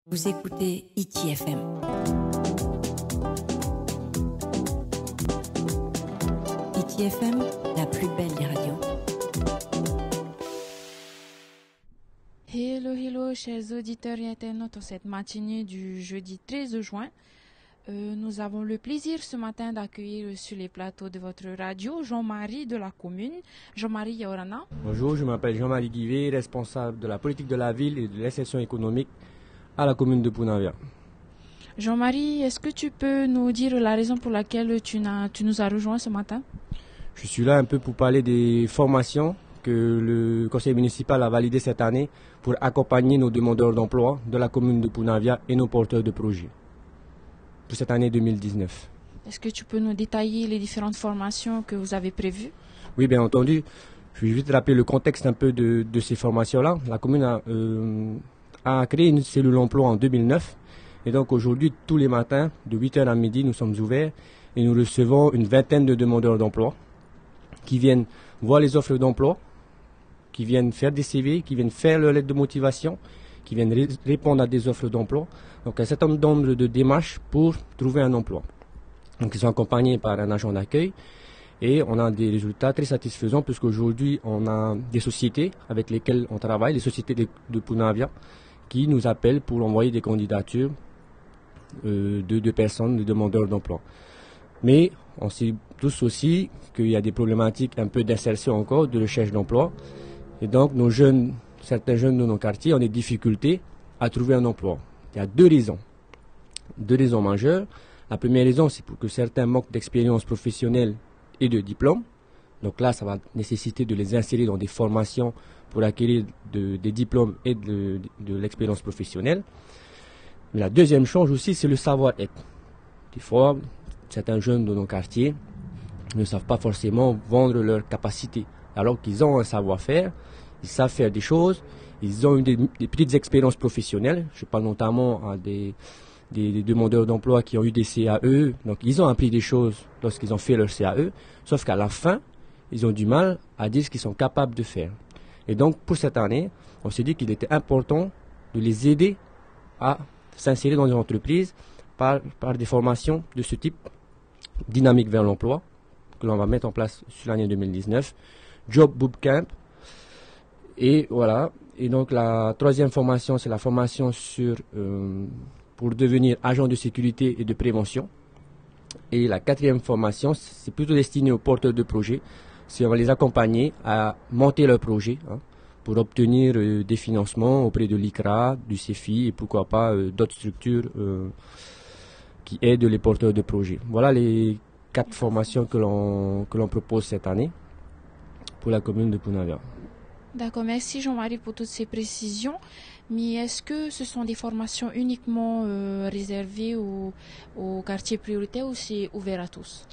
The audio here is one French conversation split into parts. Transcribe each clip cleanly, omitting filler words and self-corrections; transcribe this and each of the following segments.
Vous écoutez ITFM. ITFM, la plus belle des radios. Hello, chers auditeurs et internautes, en cette matinée du jeudi 13 juin. Nous avons le plaisir ce matin d'accueillir sur les plateaux de votre radio Jean-Marie de la commune. Jean-Marie Yaorana. Bonjour, je m'appelle Jean-Marie Guivet, responsable de la politique de la ville et de l'insertion économique à la commune de Punavia. Jean-Marie, est-ce que tu peux nous dire la raison pour laquelle tu nous as rejoints ce matin? Je suis là un peu pour parler des formations que le conseil municipal a validées cette année pour accompagner nos demandeurs d'emploi de la commune de Punavia et nos porteurs de projets pour cette année 2019. Est-ce que tu peux nous détailler les différentes formations que vous avez prévues? Oui, bien entendu. Je vais vite rappeler le contexte un peu de ces formations-là. La commune a créé une cellule emploi en 2009. Et donc aujourd'hui, tous les matins, de 8h à midi, nous sommes ouverts et nous recevons une vingtaine de demandeurs d'emploi qui viennent voir les offres d'emploi, qui viennent faire des CV, qui viennent faire leur lettre de motivation, qui viennent répondre à des offres d'emploi. Donc un certain nombre de démarches pour trouver un emploi. Donc ils sont accompagnés par un agent d'accueil et on a des résultats très satisfaisants puisqu'aujourd'hui on a des sociétés avec lesquelles on travaille, les sociétés de Punavia, qui nous appellent pour envoyer des candidatures de personnes, de demandeurs d'emploi. Mais on sait tous aussi qu'il y a des problématiques un peu d'insertion encore, de recherche d'emploi. Et donc certains jeunes de nos quartiers ont des difficultés à trouver un emploi. Il y a deux raisons majeures. La première raison, c'est pour que certains manquent d'expérience professionnelle et de diplôme. Donc là, ça va nécessiter de les insérer dans des formations pour acquérir des diplômes et de l'expérience professionnelle. Mais la deuxième chose aussi, c'est le savoir-être. Des fois, certains jeunes de nos quartiers ne savent pas forcément vendre leurs capacités, alors qu'ils ont un savoir-faire, ils savent faire des choses, ils ont eu des petites expériences professionnelles. Je parle notamment à des demandeurs d'emploi qui ont eu des CAE, donc ils ont appris des choses lorsqu'ils ont fait leur CAE, sauf qu'à la fin, ils ont du mal à dire ce qu'ils sont capables de faire. Et donc, pour cette année, on s'est dit qu'il était important de les aider à s'insérer dans les entreprises par des formations de ce type, dynamique vers l'emploi, que l'on va mettre en place sur l'année 2019, Job Bootcamp. Et voilà. Et donc, la troisième formation, c'est la formation pour devenir agent de sécurité et de prévention. Et la quatrième formation, c'est plutôt destiné aux porteurs de projets. On va les accompagner à monter leur projet pour obtenir des financements auprès de l'ICRA, du CEFI et pourquoi pas d'autres structures qui aident les porteurs de projets. Voilà les 4 formations que l'on propose cette année pour la commune de Punavia. D'accord, merci Jean-Marie pour toutes ces précisions. Mais est-ce que ce sont des formations uniquement réservées aux quartiers prioritaires ou c'est ouvert à tous?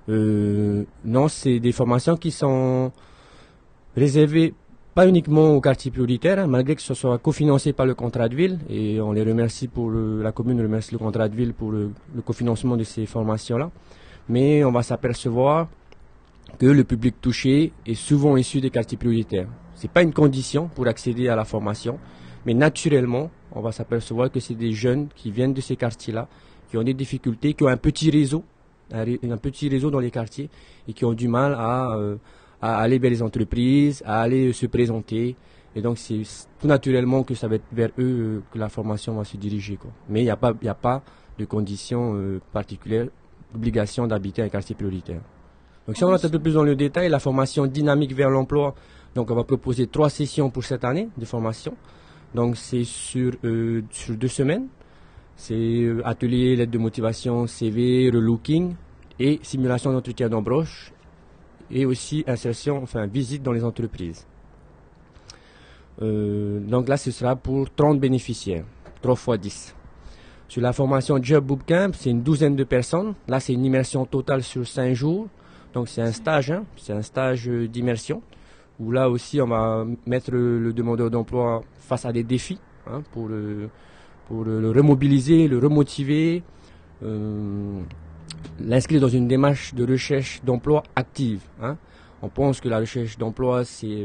Non, c'est des formations qui sont réservées pas uniquement aux quartiers prioritaires, malgré que ce soit cofinancé par le contrat de ville, et on les remercie la commune remercie le contrat de ville pour le cofinancement de ces formations-là. Mais on va s'apercevoir que le public touché est souvent issu des quartiers prioritaires. C'est pas une condition pour accéder à la formation, mais naturellement, on va s'apercevoir que c'est des jeunes qui viennent de ces quartiers-là, qui ont des difficultés, qui ont un petit réseau dans les quartiers et qui ont du mal à aller vers les entreprises, à aller se présenter. Et donc, c'est tout naturellement que ça va être vers eux que la formation va se diriger, quoi. Mais il n'y a pas de conditions particulières, d'obligation d'habiter un quartier prioritaire. Donc, si on rentre un peu plus dans le détail, la formation dynamique vers l'emploi, donc on va proposer 3 sessions pour cette année de formation. Donc, c'est sur 2 semaines. C'est atelier, lettre de motivation, CV, relooking et simulation d'entretien d'embauche et aussi visite dans les entreprises. Donc là, ce sera pour 30 bénéficiaires, 3 fois 10. Sur la formation Job Bootcamp, c'est une douzaine de personnes. Là, c'est une immersion totale sur 5 jours. Donc c'est un stage d'immersion où là aussi, on va mettre le demandeur d'emploi face à des défis pour le remobiliser, le remotiver, l'inscrire dans une démarche de recherche d'emploi active. On pense que la recherche d'emploi, c'est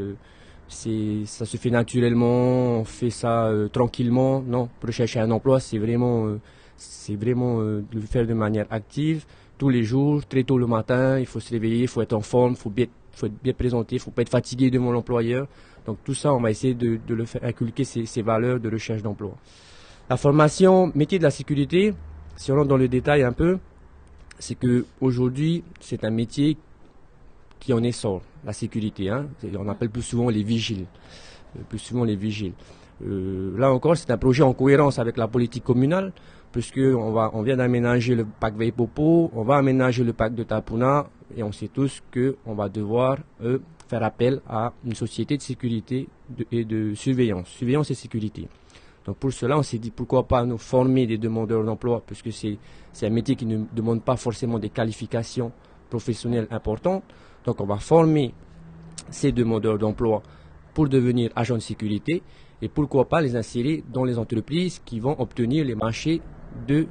ça se fait naturellement, on fait ça tranquillement. Non, pour rechercher un emploi, c'est vraiment de le faire de manière active, tous les jours, très tôt le matin. Il faut se réveiller, il faut être en forme, faut être bien présenté, il faut pas être fatigué devant l'employeur. Donc tout ça, on va essayer de le faire inculquer ces valeurs de recherche d'emploi. La formation métier de la sécurité, si on rentre dans le détail un peu, c'est que aujourd'hui, c'est un métier qui en essor, la sécurité. Hein. On appelle plus souvent les vigiles. Là encore, c'est un projet en cohérence avec la politique communale, puisque on vient d'aménager le parc Veipopo, on va aménager le parc de Tapuna, et on sait tous qu'on va devoir faire appel à une société de sécurité et de surveillance et sécurité. Donc pour cela, on s'est dit pourquoi pas nous former des demandeurs d'emploi, puisque c'est un métier qui ne demande pas forcément des qualifications professionnelles importantes. Donc on va former ces demandeurs d'emploi pour devenir agents de sécurité et pourquoi pas les insérer dans les entreprises qui vont obtenir les marchés de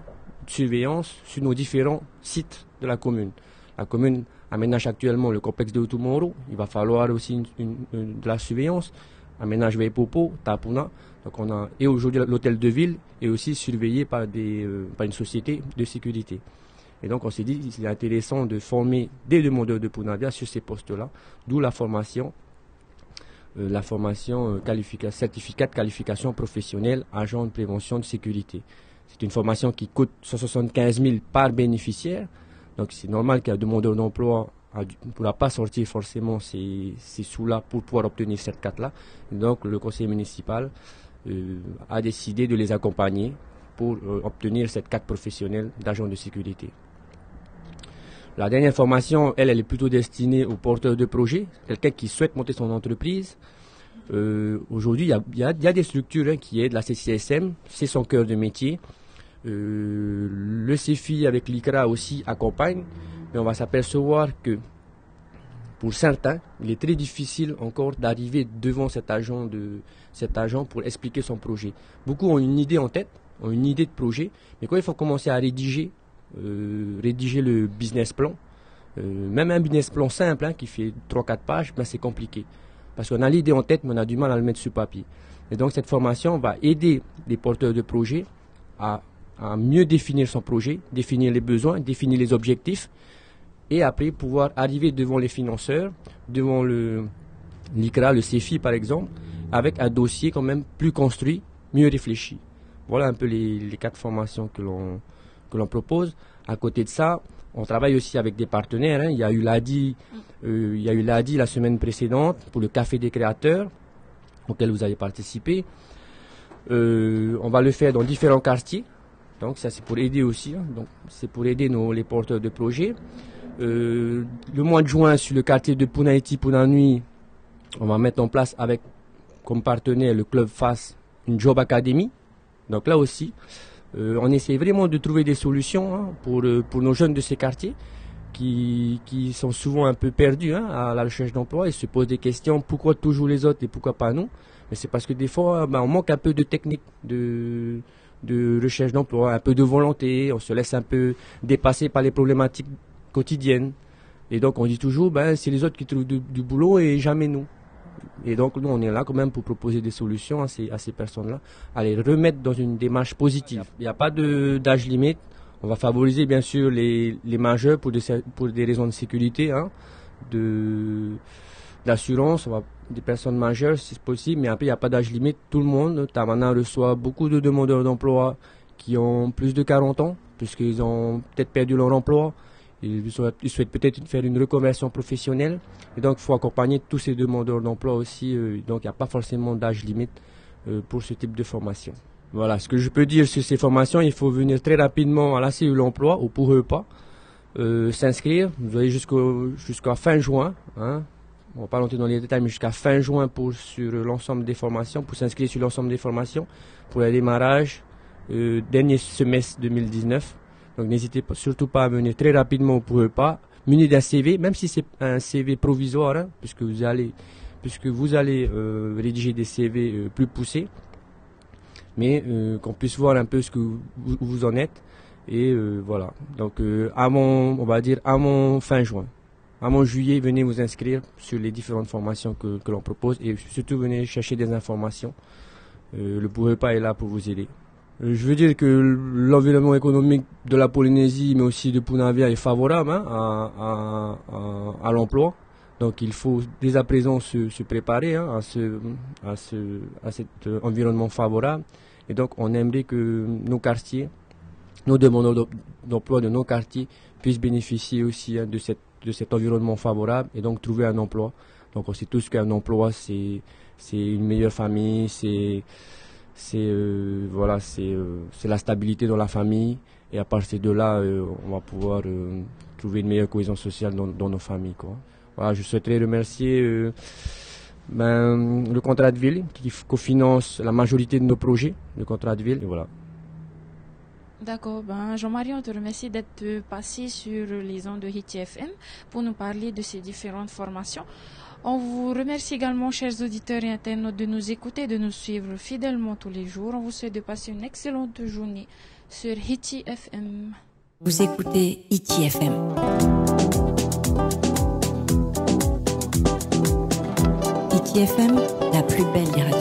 surveillance sur nos différents sites de la commune. La commune aménage actuellement le complexe de Utumoro, il va falloir aussi de la surveillance, aménage Veipopo, Tapuna, donc et aujourd'hui l'hôtel de ville est aussi surveillé par une société de sécurité. Et donc on s'est dit qu'il est intéressant de former des demandeurs de Punavia sur ces postes-là, d'où la formation certificat de qualification professionnelle agent de prévention de sécurité. C'est une formation qui coûte 175 000 par bénéficiaire, donc c'est normal qu'un demandeur d'emploi ne pourra pas sortir forcément ces sous-là pour pouvoir obtenir cette carte-là. Donc le conseil municipal a décidé de les accompagner pour obtenir cette carte professionnelle d'agent de sécurité. La dernière formation, elle est plutôt destinée aux porteurs de projets, quelqu'un qui souhaite monter son entreprise. Aujourd'hui, il y a des structures qui aident, la CCSM, c'est son cœur de métier. Le CEFI avec l'ICRA aussi accompagne, mais on va s'apercevoir que pour certains, il est très difficile encore d'arriver devant cet agent pour expliquer son projet. Beaucoup ont une idée en tête, ont une idée de projet, mais quand il faut commencer à rédiger le business plan, même un business plan simple qui fait 3-4 pages, c'est compliqué. Parce qu'on a l'idée en tête, mais on a du mal à le mettre sur papier. Et donc cette formation va aider les porteurs de projets à mieux définir son projet, définir les besoins, définir les objectifs, et après pouvoir arriver devant les financeurs, devant l'ICRA, le CEFI par exemple, avec un dossier quand même plus construit, mieux réfléchi. Voilà un peu les 4 formations que l'on propose. À côté de ça, on travaille aussi avec des partenaires. Il y a eu l'ADI la semaine précédente pour le Café des créateurs, auquel vous avez participé. On va le faire dans différents quartiers. Donc ça c'est pour aider aussi. Donc c'est pour aider les porteurs de projets. Le mois de juin, sur le quartier de Punaiti, Punanui, on va mettre en place avec comme partenaire le club FAS une Job Academy. Donc là aussi, on essaie vraiment de trouver des solutions pour nos jeunes de ces quartiers qui sont souvent un peu perdus à la recherche d'emploi et se posent des questions, pourquoi toujours les autres et pourquoi pas nous. Mais c'est parce que des fois, on manque un peu de technique de recherche d'emploi, un peu de volonté, on se laisse un peu dépasser par les problématiques quotidiennes. Et donc on dit toujours, c'est les autres qui trouvent du boulot et jamais nous. Et donc nous on est là quand même pour proposer des solutions à ces personnes-là, à les remettre dans une démarche positive. Il n'y a pas d'âge limite. On va favoriser bien sûr les majeurs pour des raisons de sécurité, d'assurance. Des personnes majeures si c'est possible, mais après il n'y a pas d'âge limite. Tout le monde, Tamana reçoit beaucoup de demandeurs d'emploi qui ont plus de 40 ans, puisqu'ils ont peut-être perdu leur emploi. Ils souhaitent peut-être faire une reconversion professionnelle. Et donc, il faut accompagner tous ces demandeurs d'emploi aussi. Donc, il n'y a pas forcément d'âge limite pour ce type de formation. Voilà, ce que je peux dire sur ces formations, il faut venir très rapidement à la cellule emploi ou pour eux pas, s'inscrire. Vous avez jusqu'à fin juin. On ne va pas rentrer dans les détails, mais jusqu'à fin juin sur l'ensemble des formations, pour s'inscrire sur l'ensemble des formations, pour le démarrage dernier semestre 2019. Donc n'hésitez surtout pas à venir très rapidement pour pas, muni d'un CV, même si c'est un CV provisoire, puisque vous allez rédiger des CV plus poussés, mais qu'on puisse voir un peu ce que vous en êtes. Et voilà. Donc avant fin juin. avant juillet, venez vous inscrire sur les différentes formations que l'on propose et surtout venez chercher des informations. Le Bourepa est là pour vous aider. Je veux dire que l'environnement économique de la Polynésie, mais aussi de Punavia, est favorable à l'emploi. Donc il faut dès à présent se préparer à cet environnement favorable. Et donc on aimerait que nos quartiers, nos demandeurs d'emploi de nos quartiers puissent bénéficier aussi de cet environnement favorable et donc trouver un emploi. Donc on sait tous qu'un emploi c'est une meilleure famille, c'est la stabilité dans la famille et à partir de là on va pouvoir trouver une meilleure cohésion sociale dans nos familles, quoi. Voilà, je souhaiterais remercier le contrat de ville qui cofinance la majorité de nos projets, le contrat de ville, et voilà. D'accord, Jean-Marie, on te remercie d'être passé sur les ondes de Hiti FM pour nous parler de ces différentes formations. On vous remercie également, chers auditeurs et internautes, de nous écouter, de nous suivre fidèlement tous les jours. On vous souhaite de passer une excellente journée sur Hiti FM. Vous écoutez Hiti FM. Hiti FM, la plus belle des radios.